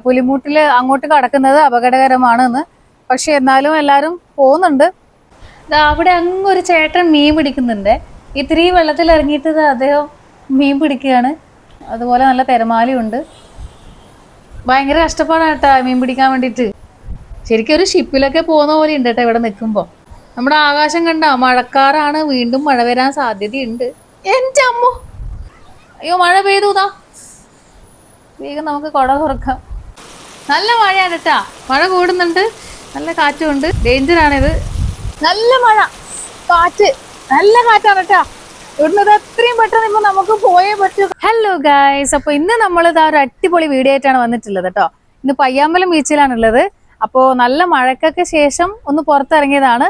പുലിമുട്ടിൽ അങ്ങോട്ട് കടക്കുന്നത് അപകടകരമാണെന്ന്. പക്ഷെ എന്നാലും എല്ലാവരും പോകുന്നുണ്ട്. അവിടെ അങ്ങൊരു ചേട്ടൻ മീൻ പിടിക്കുന്നുണ്ട്. ഇത്തിരി വെള്ളത്തിൽ ഇറങ്ങിയിട്ട് അദ്ദേഹം മീൻ പിടിക്കുകയാണ്. അതുപോലെ നല്ല തിരമാലയുണ്ട്. ഭയങ്കര കഷ്ടപ്പാടാണ് കേട്ടോ മീൻ പിടിക്കാൻ വേണ്ടിയിട്ട്. ശരിക്കും ഒരു ഷിപ്പിലൊക്കെ പോകുന്ന പോലെ ഉണ്ട് കേട്ടോ ഇവിടെ നിൽക്കുമ്പോൾ. നമ്മുടെ ആകാശം കണ്ട മഴക്കാറാണ്, വീണ്ടും മഴ വരാൻ സാധ്യതയുണ്ട്. എൻ്റെ അമ്മോ, അയ്യോ മഴ പെയ്തുതാ. വേഗം നമുക്ക് കുട തുറക്കാം. നല്ല മഴയാണ് കേട്ടാ, മഴ കൂടുന്നുണ്ട്, നല്ല കാറ്റുമുണ്ട്. ഡേഞ്ചറാണിത്. നല്ല മഴ, കാറ്റ്, നല്ല കാറ്റാണ് കേട്ടാ. ഇവിടുന്ന് എത്രയും പെട്ടെന്ന് ഇപ്പൊ നമുക്ക് പോയേ പറ്റൂ. ഹലോ ഗായ്സ്, അപ്പൊ ഇന്ന് നമ്മൾ ഇതാ ഒരു അടിപൊളി വീഡിയോ ആയിട്ടാണ് വന്നിട്ടുള്ളത് കേട്ടോ. ഇന്ന് പയ്യാമ്പലം ബീച്ചിലാണുള്ളത്. അപ്പോൾ നല്ല മഴക്കൊക്കെ ശേഷം ഒന്ന് പുറത്തിറങ്ങിയതാണ്.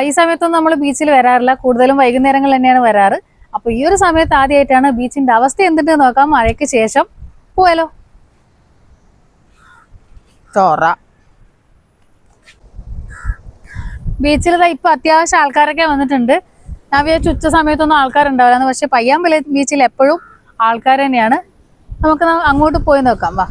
ഈ സമയത്തൊന്നും നമ്മൾ ബീച്ചിൽ വരാറില്ല, കൂടുതലും വൈകുന്നേരങ്ങൾ തന്നെയാണ് വരാറ്. അപ്പൊ ഈ ഒരു സമയത്ത് ആദ്യമായിട്ടാണ് ബീച്ചിന്റെ അവസ്ഥ എന്തിട്ട് നോക്കാം. മഴയ്ക്ക് ശേഷം പോയാലോ. ബീച്ചിൽ ഇപ്പൊ അത്യാവശ്യം ആൾക്കാരൊക്കെ വന്നിട്ടുണ്ട്. ഞാൻ വിചാരിച്ചു ഉച്ച സമയത്തൊന്നും ആൾക്കാരുണ്ടാവില്ലെന്ന്. പക്ഷെ പയ്യാമ്പലം ബീച്ചിൽ എപ്പോഴും ആൾക്കാർ തന്നെയാണ്. നമുക്ക് അങ്ങോട്ട് പോയി നോക്കാം, വാ.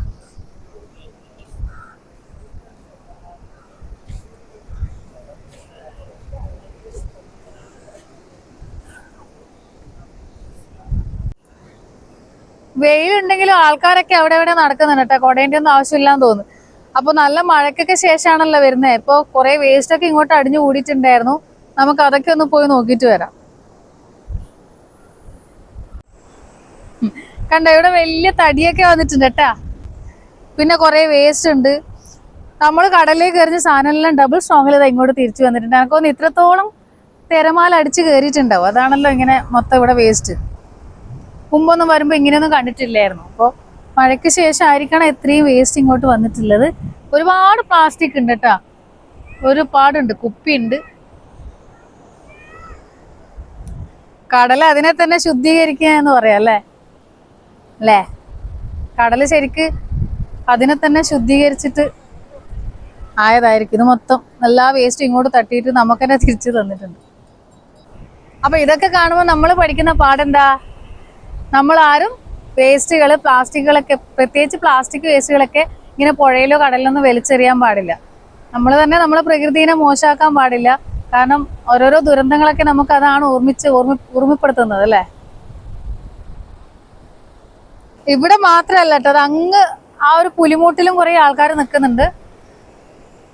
വെയിലുണ്ടെങ്കിലും ആൾക്കാരൊക്കെ അവിടെ ഇവിടെ നടക്കുന്നുണ്ട് കേട്ടോ. കൊടേന്റെ ഒന്നും ആവശ്യമില്ലാന്ന് തോന്നുന്നു. അപ്പൊ നല്ല മഴക്കൊക്കെ ശേഷമാണല്ലോ വരുന്നത്. ഇപ്പൊ കുറെ വേസ്റ്റ് ഒക്കെ ഇങ്ങോട്ട് അടിഞ്ഞു കൂടിയിട്ടുണ്ടായിരുന്നു. നമുക്ക് അതൊക്കെ ഒന്ന് പോയി നോക്കിയിട്ട് വരാം. കണ്ടോ, ഇവിടെ വലിയ തടിയൊക്കെ വന്നിട്ടുണ്ട് കേട്ടാ. പിന്നെ കുറെ വേസ്റ്റ് ഉണ്ട്. നമ്മൾ കടലിലേക്ക് എറിഞ്ഞ സാധനമെല്ലാം ഡബിൾ സ്ട്രോങ്ങിൽ ഇങ്ങോട്ട് തിരിച്ചു വന്നിട്ടുണ്ട്. എനിക്കൊന്ന് ഇത്രത്തോളം തിരമാല അടിച്ച് കയറിയിട്ടുണ്ടാവും. അതാണല്ലോ ഇങ്ങനെ മൊത്തം ഇവിടെ വേസ്റ്റ്. മുമ്പൊന്നും വരുമ്പോ ഇങ്ങനെയൊന്നും കണ്ടിട്ടില്ലായിരുന്നു. അപ്പോൾ മഴയ്ക്ക് ശേഷം ആയിരിക്കണം ഇത്രയും വേസ്റ്റ് ഇങ്ങോട്ട് വന്നിട്ടുള്ളത്. ഒരുപാട് പ്ലാസ്റ്റിക് ഉണ്ട് കേട്ടാ, ഒരുപാടുണ്ട്. കുപ്പിയുണ്ട്. കടൽ അതിനെ തന്നെ ശുദ്ധീകരിക്കുക എന്ന് പറയാം അല്ലേ. കടല് ശരിക്ക് അതിനെ തന്നെ ശുദ്ധീകരിച്ചിട്ട് ആയതായിരിക്കും. ഇത് മൊത്തം എല്ലാ വേസ്റ്റും ഇങ്ങോട്ട് തട്ടിയിട്ട് നമുക്ക് തന്നെ തിരിച്ചു തന്നിട്ടുണ്ട്. അപ്പൊ ഇതൊക്കെ കാണുമ്പോൾ നമ്മൾ പഠിക്കുന്ന പാടെന്താ, നമ്മൾ ആരും വേസ്റ്റുകൾ, പ്ലാസ്റ്റിക്കുകളൊക്കെ, പ്രത്യേകിച്ച് പ്ലാസ്റ്റിക് വേസ്റ്റുകളൊക്കെ ഇങ്ങനെ പുഴയിലോ കടലിലൊന്നും വലിച്ചെറിയാൻ പാടില്ല. നമ്മൾ തന്നെ നമ്മളെ പ്രകൃതിയെ മോശമാക്കാൻ പാടില്ല. കാരണം ഓരോരോ ദുരന്തങ്ങളൊക്കെ നമുക്ക് അതാണ് ഓർമ്മപ്പെടുത്തുന്നത് അല്ലേ. ഇവിടെ മാത്രമല്ല കേട്ടോ, അത് അങ്ങ് ആ ഒരു പുലിമൂട്ടിലും കുറെ ആൾക്കാർ നിൽക്കുന്നുണ്ട്.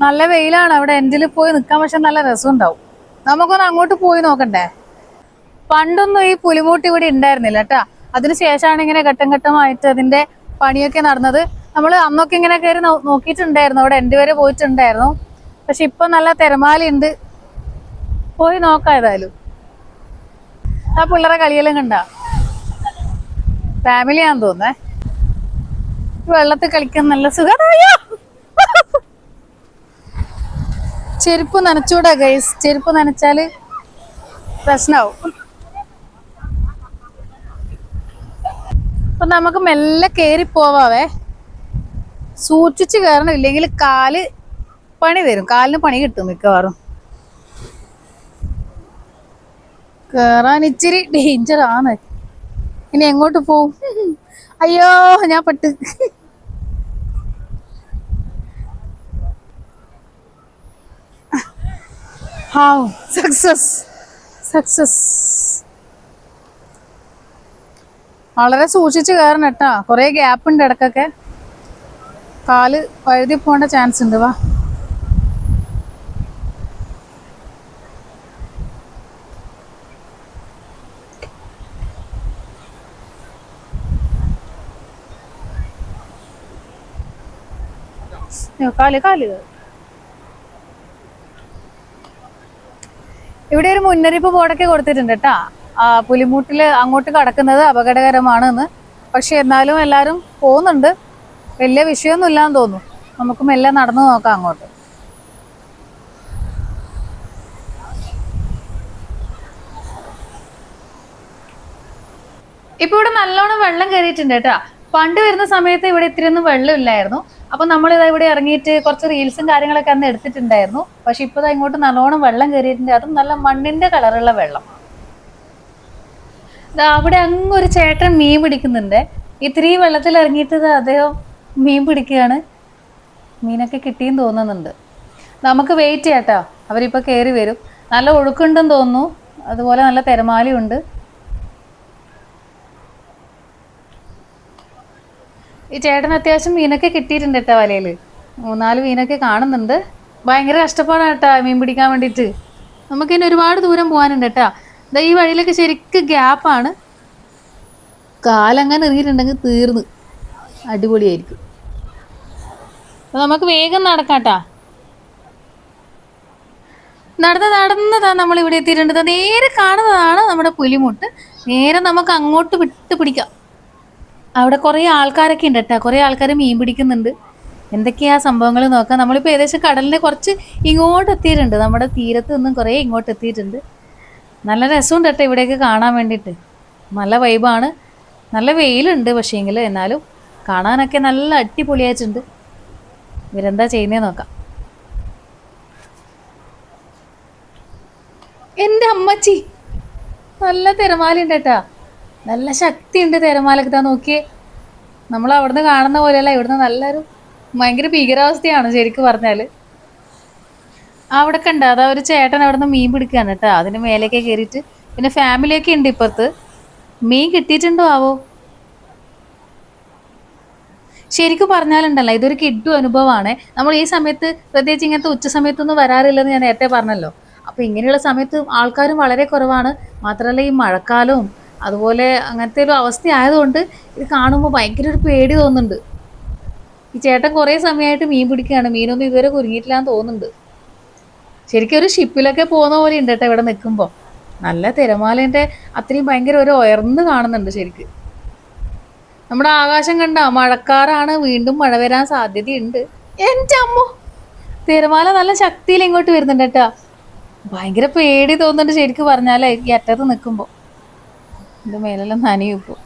നല്ല വെയിലാണ്. അവിടെ എൻഡിൽ പോയി നിൽക്കാൻ പക്ഷെ നല്ല രസമുണ്ടാവും. നമുക്കൊന്ന് അങ്ങോട്ട് പോയി നോക്കണ്ടേ. പണ്ടൊന്നും ഈ പുലിമൂട്ടി ഇവിടെ ഉണ്ടായിരുന്നില്ല കേട്ടാ. അതിനുശേഷമാണ് ഇങ്ങനെ ഘട്ടം ഘട്ടമായിട്ട് അതിന്റെ പണിയൊക്കെ നടന്നത്. നമ്മൾ അന്നൊക്കെ ഇങ്ങനെ കയറി നോക്കിയിട്ടുണ്ടായിരുന്നു, അവിടെ എൻഡ് വരെ പോയിട്ടുണ്ടായിരുന്നു. പക്ഷെ ഇപ്പൊ നല്ല തിരമാലയുണ്ട്, പോയി നോക്കാം ഏതായാലും. ആ പിള്ളേരെ കളിയെല്ലാം കണ്ട ഫാമിലിയാന്ന് തോന്നേ. വെള്ളത്തിൽ കളിക്കാൻ നല്ല സുഖം. ചെരുപ്പ് നനച്ചൂടാ ഗൈസ്, ചെരുപ്പ് നനച്ചാല് പ്രശ്നമാവും. അപ്പൊ നമുക്ക് മെല്ലെ കയറി പോവാവേ, സൂക്ഷിച്ച് കയറണം. ഇല്ലെങ്കിൽ കാല് പണി തരും, കാലിന് പണി കിട്ടും മിക്കവാറും. കേറാൻ ഇച്ചിരി ഡേഞ്ചർ ആണ്. ഇനി എങ്ങോട്ട് പോവും? അയ്യോ ഞാൻ പെട്ട്. സക്സസ്. വളരെ സൂക്ഷിച്ച് കയറണം കേട്ടാ. കുറെ ഗ്യാപ്പ് ഉണ്ട് ഇടക്കൊക്കെ, കാല് വഴുതി പോകേണ്ട ചാൻസ് ഉണ്ട്. വാ. കാല് ഇവിടെ ഒരു മുന്നറിയിപ്പ് ബോർഡൊക്കെ കൊടുത്തിട്ടുണ്ട് കേട്ടാ. പുലിമൂട്ടില് അങ്ങോട്ട് കടക്കുന്നത് അപകടകരമാണെന്ന്. പക്ഷെ എന്നാലും എല്ലാരും പോകുന്നുണ്ട്. വലിയ വിഷയമൊന്നും ഇല്ലാന്ന് തോന്നുന്നു. നമുക്ക് മെല്ലെ നടന്നു നോക്കാം അങ്ങോട്ട്. ഇപ്പൊ ഇവിടെ നല്ലോണം വെള്ളം കയറിയിട്ടുണ്ട് കേട്ടാ. പണ്ട് വരുന്ന സമയത്ത് ഇവിടെ ഇത്തിരിയൊന്നും വെള്ളം ഇല്ലായിരുന്നു. അപ്പൊ നമ്മൾ ഇതാ ഇവിടെ ഇറങ്ങിയിട്ട് കുറച്ച് റീൽസും കാര്യങ്ങളൊക്കെ അന്ന് എടുത്തിട്ടുണ്ടായിരുന്നു. പക്ഷെ ഇപ്പൊ ഇങ്ങോട്ട് നല്ലോണം വെള്ളം കയറിയിട്ടുണ്ട്. അതും നല്ല മണ്ണിന്റെ കളറുള്ള വെള്ളം. അവിടെ അങ്ങൊരു ചേട്ടൻ മീൻ പിടിക്കുന്നുണ്ട്. ഇത്തിരി വെള്ളത്തിൽ ഇറങ്ങിയിട്ട് അദ്ദേഹം മീൻ പിടിക്കുകയാണ്. മീനൊക്കെ കിട്ടിയെന്ന് തോന്നുന്നുണ്ട്. നമുക്ക് വെയിറ്റ് ചെയ്യാട്ടോ, അവരിപ്പോൾ കയറി വരും. നല്ല ഒഴുക്കുണ്ടെന്ന് തോന്നുന്നു, അതുപോലെ നല്ല തിരമാലയുണ്ട്. ഈ ചേട്ടൻ അത്യാവശ്യം മീനൊക്കെ കിട്ടിയിട്ടുണ്ട് കേട്ടോ വലയിൽ. 3-4 മീനൊക്കെ കാണുന്നുണ്ട്. ഭയങ്കര കഷ്ടപ്പാടാണ് കേട്ടോ മീൻ പിടിക്കാൻ വേണ്ടിയിട്ട്. നമുക്കിനി ഒരുപാട് ദൂരം പോകാനുണ്ട് കേട്ടോ. ഈ വഴിയിലൊക്കെ ശരിക്കും ഗ്യാപ്പാണ്. കാലങ്ങനെ ഇറങ്ങിയിട്ടുണ്ടെങ്കിൽ തീർന്ന് അടിപൊളിയായിരിക്കും. അപ്പോൾ നമുക്ക് വേഗം നടക്കാട്ടാ. നടന്നതാ നമ്മളിവിടെ എത്തിയിട്ടുണ്ട്. നേരെ കാണുന്നതാണ് നമ്മുടെ പുലിമുട്ട്. നേരെ നമുക്ക് അങ്ങോട്ട് വിട്ട് പിടിക്കാം. അവിടെ കുറേ ആൾക്കാരൊക്കെ ഉണ്ട് കേട്ടോ. കുറേ ആൾക്കാർ മീൻ പിടിക്കുന്നുണ്ട്. എന്തൊക്കെയാ സംഭവങ്ങൾ നോക്കാം. നമ്മളിപ്പോൾ ഏകദേശം കടലിൻ്റെ കുറച്ച് ഇങ്ങോട്ട് എത്തിയിട്ടുണ്ട്. നമ്മുടെ തീരത്ത് നിന്നും കുറേ ഇങ്ങോട്ട് എത്തിയിട്ടുണ്ട്. നല്ല രസമുണ്ട് കേട്ടോ ഇവിടെയൊക്കെ കാണാൻ വേണ്ടിയിട്ട്. നല്ല വൈബാണ്. നല്ല വെയിലുണ്ട് പക്ഷേങ്കിൽ, എന്നാലും കാണാനൊക്കെ നല്ല അടിപൊളിയായിട്ടുണ്ട്. ഇവരെന്താ ചെയ്യുന്നതെന്ന് നോക്കാം. എൻ്റെ അമ്മച്ചി, നല്ല തിരമാലയുണ്ട് കേട്ടാ. നല്ല ശക്തിയുണ്ട് തിരമാലക്ക്. നോക്കിയേ, നമ്മൾ അവിടുന്ന് കാണുന്ന പോലെയല്ല, ഇവിടുന്ന് നല്ലൊരു ഭയങ്കര ഭീകരാവസ്ഥയാണ് ശരിക്കും പറഞ്ഞാൽ. അവിടെ കണ്ട അതാ ഒരു ചേട്ടൻ അവിടുന്ന് മീൻ പിടിക്കുകയാണ് കേട്ടോ. അതിന് മേലേക്ക് കയറിയിട്ട്. പിന്നെ ഫാമിലിയൊക്കെ ഉണ്ട് ഇപ്പുറത്ത്. മീൻ കിട്ടിയിട്ടുണ്ടോ ആവോ? ശരിക്കും പറഞ്ഞാലുണ്ടല്ലോ, ഇതൊരു കിഡ്ഡു അനുഭവമാണ്. നമ്മൾ ഈ സമയത്ത് പ്രത്യേകിച്ച് ഇങ്ങനത്തെ ഉച്ച സമയത്തൊന്നും വരാറില്ലെന്ന് ഞാൻ നേരത്തെ പറഞ്ഞല്ലോ. അപ്പോൾ ഇങ്ങനെയുള്ള സമയത്ത് ആൾക്കാരും വളരെ കുറവാണ്. മാത്രമല്ല ഈ മഴക്കാലവും അതുപോലെ അങ്ങനത്തെ ഒരു അവസ്ഥ ആയതുകൊണ്ട് ഇത് കാണുമ്പോൾ ഭയങ്കര ഒരു പേടി തോന്നുന്നുണ്ട്. ഈ ചേട്ടൻ കുറേ സമയമായിട്ട് മീൻ പിടിക്കുകയാണ്. മീനൊന്നും ഇതുവരെ കുരുങ്ങിയിട്ടില്ലാന്ന് തോന്നുന്നുണ്ട്. ശരിക്കും ഒരു ഷിപ്പിലൊക്കെ പോകുന്ന പോലെ ഉണ്ട് കേട്ടോ ഇവിടെ നിൽക്കുമ്പോൾ. നല്ല തിരമാലേൻ്റെ അത്രയും ഭയങ്കര ഒരു ഉയർന്ന് കാണുന്നുണ്ട് ശരിക്ക്. നമ്മുടെ ആകാശം കണ്ട മഴക്കാറാണ്, വീണ്ടും മഴ വരാൻ സാധ്യതയുണ്ട്. എൻ്റെ അമ്മോ, തിരമാല നല്ല ശക്തിയിൽ ഇങ്ങോട്ട് വരുന്നുണ്ട് കേട്ടാ. ഭയങ്കര പേടി തോന്നുന്നുണ്ട് ശരിക്കും പറഞ്ഞാലേ ഈ അറ്റത്ത് നിൽക്കുമ്പോൾ. എൻ്റെ മേലെല്ലാം നനയും ഇപ്പോൾ.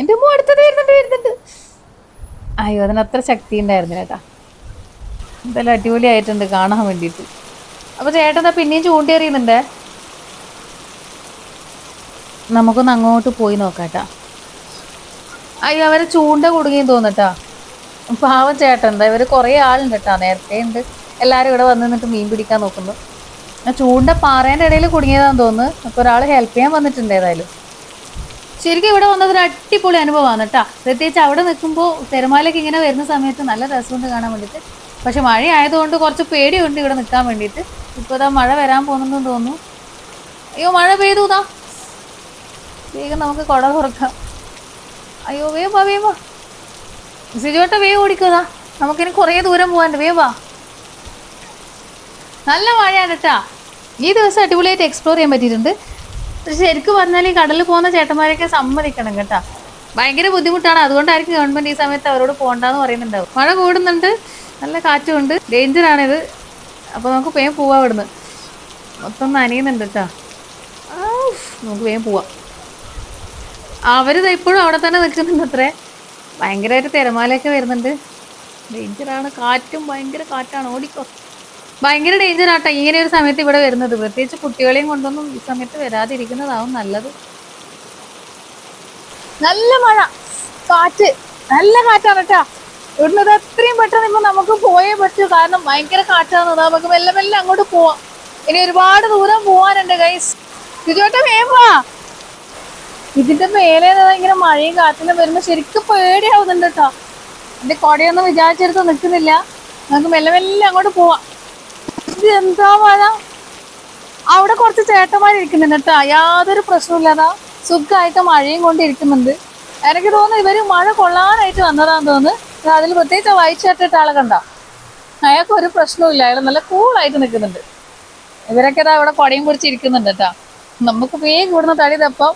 എൻ്റെ അമ്മ അടുത്തത് വരുന്നുണ്ട്. അയ്യോ, അതിനത്ര ശക്തി ഉണ്ടായിരുന്നില്ല കേട്ടാ. എന്തായാലും അടിപൊളിയായിട്ടുണ്ട് കാണാൻ വേണ്ടിയിട്ട്. അപ്പോൾ ചേട്ടൻ പിന്നെയും ചൂണ്ടിയെറിയുന്നുണ്ടേ. നമുക്കൊന്ന് അങ്ങോട്ട് പോയി നോക്കാട്ടാ. അയ്യോ, അവരെ ചൂണ്ട കുടുങ്ങിയെന്ന് തോന്നട്ടാ. പാവം ചേട്ടൻ. എന്താ ഇവർ കുറേ ആളുണ്ട് കേട്ടോ. നേരത്തെ ഉണ്ട് എല്ലാവരും ഇവിടെ വന്ന് നിന്നിട്ട് മീൻ പിടിക്കാൻ നോക്കുന്നു. ചൂണ്ട പാറേൻ്റെ ഇടയിൽ കുടുങ്ങിയതാന്ന് തോന്നുന്നു. അപ്പോൾ ഒരാൾ ഹെൽപ്പ് ചെയ്യാൻ വന്നിട്ടുണ്ട് ഏതായാലും. ശരിക്കും ഇവിടെ വന്നത് ഒരു അടിപൊളി അനുഭവമാണ് കേട്ടോ. പ്രത്യേകിച്ച് അവിടെ നിൽക്കുമ്പോൾ തിരമാലയ്ക്ക് ഇങ്ങനെ വരുന്ന സമയത്ത് നല്ല രസമുണ്ട് കാണാൻ വേണ്ടിയിട്ട്. പക്ഷെ മഴ ആയതുകൊണ്ട് കുറച്ച് പേടിയുണ്ട് ഇവിടെ നിൽക്കാൻ വേണ്ടിയിട്ട്. ഇപ്പോൾ ഇതാ മഴ വരാൻ പോകുന്നെന്ന് തോന്നുന്നു. അയ്യോ, മഴ പെയ്തു. ഇതാ വേഗം നമുക്ക് കുട തുറക്കാം. അയ്യോ, വേവാ സിജോട്ട വേവ് ഓടിക്കുതാ. നമുക്കിനി കുറേ ദൂരം പോകാനുണ്ട്. വേവാ. നല്ല മഴയാണ് കേട്ടാ. ഈ ദിവസം അടിപൊളിയായിട്ട് എക്സ്പ്ലോർ ചെയ്യാൻ പറ്റിയിട്ടുണ്ട്. പക്ഷെ ശരിക്കും പറഞ്ഞാൽ ഈ കടലിൽ പോകുന്ന ചേട്ടന്മാരെയൊക്കെ സമ്മതിക്കണം കേട്ടോ. ഭയങ്കര ബുദ്ധിമുട്ടാണ്. അതുകൊണ്ടായിരിക്കും ഗവൺമെൻറ് ഈ സമയത്ത് അവരോട് പോകണ്ടെന്ന് പറയുന്നുണ്ടാവും. മഴ കൂടുന്നുണ്ട്, നല്ല കാറ്റുമുണ്ട്, ഡേഞ്ചറാണിത്. അപ്പോൾ നമുക്ക് വേഗം പോവാം ഇവിടുന്ന്. മൊത്തം നനയുന്നുണ്ട് കേട്ടോ. നമുക്ക് വേഗം പോവാം. അവരിത് ഇപ്പോഴും അവിടെ തന്നെ നിൽക്കുന്നുണ്ട് അത്രേ. ഭയങ്കരമായിട്ട് തിരമാലയൊക്കെ വരുന്നുണ്ട്. ഡേഞ്ചറാണ്. കാറ്റും ഭയങ്കര കാറ്റാണ്. ഓടിക്കോ. ഭയങ്കര ഡേഞ്ചറാട്ടോ ഇങ്ങനെ ഒരു സമയത്ത് ഇവിടെ വരുന്നത്. പ്രത്യേകിച്ച് കുട്ടികളെയും കൊണ്ടൊന്നും ഈ സമയത്ത് വരാതിരിക്കുന്നതാവും നല്ലത്. നല്ല മഴ, കാറ്റ്, നല്ല കാറ്റാണ് കേട്ടാ. ഇവിടുന്ന് എത്രയും പെട്ടെന്ന് ഇപ്പൊ നമുക്ക് പോയേ പറ്റൂ. കാരണം ഭയങ്കര കാറ്റാണ്. നമുക്ക് മെല്ലെ മെല്ലെ അങ്ങോട്ട് പോവാം. ഇനി ഒരുപാട് ദൂരം പോവാനുണ്ട് ഗൈസ്. ഇതോട്ടെ വേവാ. ഇതിന്റെ മേലെ ഇങ്ങനെ മഴയും കാറ്റിലും വരുമ്പോ ശരിക്കും പേടിയാവുന്നുണ്ട് കേട്ടോ. എന്റെ കൊടയൊന്നും വിചാരിച്ചെടുത്ത് നിൽക്കുന്നില്ല. നമുക്ക് മെല്ലെ മെല്ലെ അങ്ങോട്ട് പോവാം. ഇത് എന്താ മഴ. അവിടെ കുറച്ച് ചേട്ടന്മാരിരിക്കുന്നുണ്ട് കേട്ടോ. യാതൊരു പ്രശ്നമില്ലാതാ സുഖമായിട്ട് മഴയും കൊണ്ടിരിക്കുന്നുണ്ട്. എനിക്ക് തോന്നുന്നു ഇവര് മഴ കൊള്ളാനായിട്ട് വന്നതാന്ന് തോന്നുന്നു. അതിൽ പ്രത്യേകിച്ച് വൈറ്റ് ഷർട്ട് ഇട്ട ആളെ കണ്ട. അയാൾക്ക് ഒരു പ്രശ്നവും അയാൾ നല്ല കൂളായിട്ട് നിൽക്കുന്നുണ്ട്. ഇവരൊക്കെ ഇതാ ഇവിടെ കൊടയും പിടിച്ചിരിക്കുന്നുണ്ട് കേട്ടോ. നമുക്ക് വേഗം കൂടുന്ന തടി തപ്പം.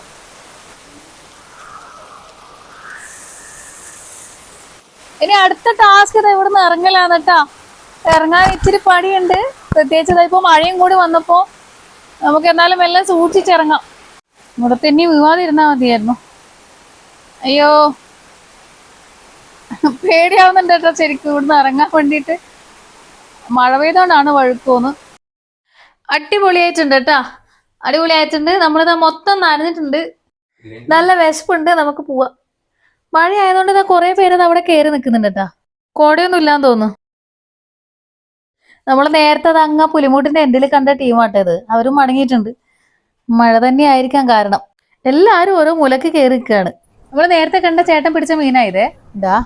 ഇനി അടുത്ത ടാസ്ക് ഇത് ഇവിടുന്ന് ഇറങ്ങലാണ് കേട്ടാ. ഇറങ്ങാൻ ഇച്ചിരി പണിയുണ്ട്. പ്രത്യേകിച്ച് ഇപ്പൊ മഴയും കൂടി വന്നപ്പോ നമുക്ക് എന്നാലും എല്ലാം സൂക്ഷിച്ചിറങ്ങാം. ഇവിടെ തന്നെ വീവാതിരുന്നാ മതിയായിരുന്നു. അയ്യോ, പേടിയാവുന്നുണ്ട് കേട്ടോ ശരിക്കും ഇവിടുന്ന് ഇറങ്ങാൻ വേണ്ടിയിട്ട്. മഴ പെയ്തോണ്ടാണ് വഴുക്കോന്ന്. അടിപൊളിയായിട്ടുണ്ട് കേട്ടാ. അടിപൊളിയായിട്ടുണ്ട്. നമ്മളിതാ മൊത്തം നനഞ്ഞിട്ടുണ്ട്. നല്ല വിശപ്പുണ്ട്. നമുക്ക് പോവാം. മഴ ആയതുകൊണ്ട് ഇതാ കുറെ പേര് അവിടെ കയറി നിൽക്കുന്നുണ്ട് കേട്ടാ. കോടയൊന്നും ഇല്ലാന്ന് തോന്നുന്നു. നമ്മൾ നേരത്തെ അത് അങ്ങ പുലിമുട്ടിന്റെ എൻഡിൽ കണ്ട ടീമാട്ടത്. അവരും മടങ്ങിയിട്ടുണ്ട്. മഴ തന്നെ ആയിരിക്കാം കാരണം. എല്ലാരും ഓരോ മൂലക്ക് കയറി നിൽക്കുകയാണ്. നമ്മൾ നേരത്തെ കണ്ട ചേട്ടൻ പിടിച്ച മീനായതേ. ഇതാ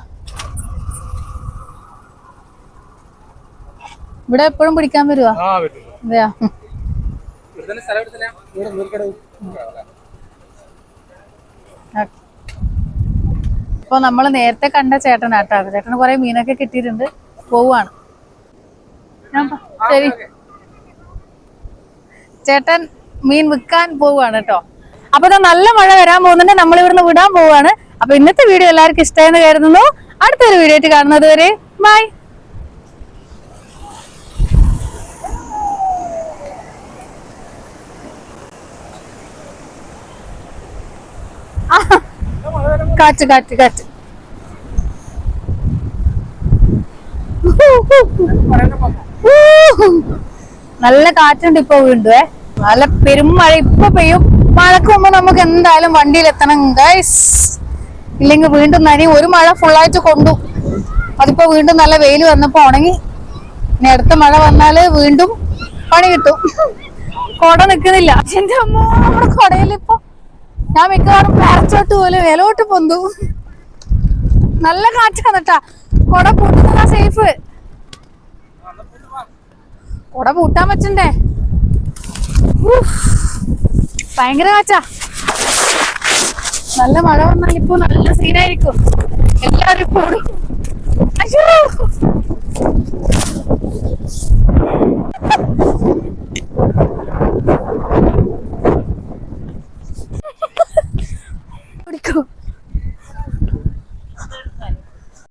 ഇവിടെ എപ്പോഴും പിടിക്കാൻ വരുവാ. അതെയാ. അപ്പൊ നമ്മള് നേരത്തെ കണ്ട ചേട്ടനാട്ടോ. ചേട്ടന് കുറെ മീനൊക്കെ കിട്ടിയിട്ടുണ്ട്. പോവാണ്. ശരി, ചേട്ടൻ മീൻ വിൽക്കാൻ പോവാണ് കേട്ടോ. അപ്പൊ നല്ല മഴ വരാൻ പോകുന്നുണ്ട്. നമ്മൾ ഇവിടുന്ന് വിടാൻ പോവാണ്. അപ്പൊ ഇന്നത്തെ വീഡിയോ എല്ലാവർക്കും ഇഷ്ടമായെന്ന് കരുതുന്നു. അടുത്തൊരു വീഡിയോ ആയിട്ട് കാണുന്നത് വരെ ബൈ. കാറ്റ് കാറ്റ് കാറ്റ്. നല്ല കാറ്റുണ്ട് ഇപ്പൊ വീണ്ടും. നല്ല പെരുമഴ ഇപ്പൊ പെയ്യും. മഴക്ക് മുമ്പ് നമുക്ക് എന്തായാലും വണ്ടിയിൽ എത്തണം ഗൈസ്. ഇല്ലെങ്കിൽ വീണ്ടും നനയും. ഒരു മഴ ഫുള്ളായിട്ട് കൊണ്ടു. അതിപ്പോ വീണ്ടും നല്ല വെയിൽ വന്നപ്പോ ഉണങ്ങി. ഇനി അടുത്ത മഴ വന്നാല് വീണ്ടും പണി കിട്ടും. കൊട നിക്കുന്നില്ല. എന്റെ അമ്മ, നമ്മുടെ കൊടയിലിപ്പോ ഞാൻ മിക്കവാറും പാരച്ചോട്ട് പോലെ മേലോട്ട് പൊന്തു. നല്ല കാറ്റാണ് കേട്ടാ. കൊട പൂട്ടുന്നതാ സേഫ്. കൊട പൂട്ടാൻ പറ്റണ്ടേ? ഭയങ്കര കാറ്റാ. നല്ല മഴ വന്നാൽ ഇപ്പൊ നല്ല സീനായിരിക്കും. എല്ലാരും ഇപ്പൊ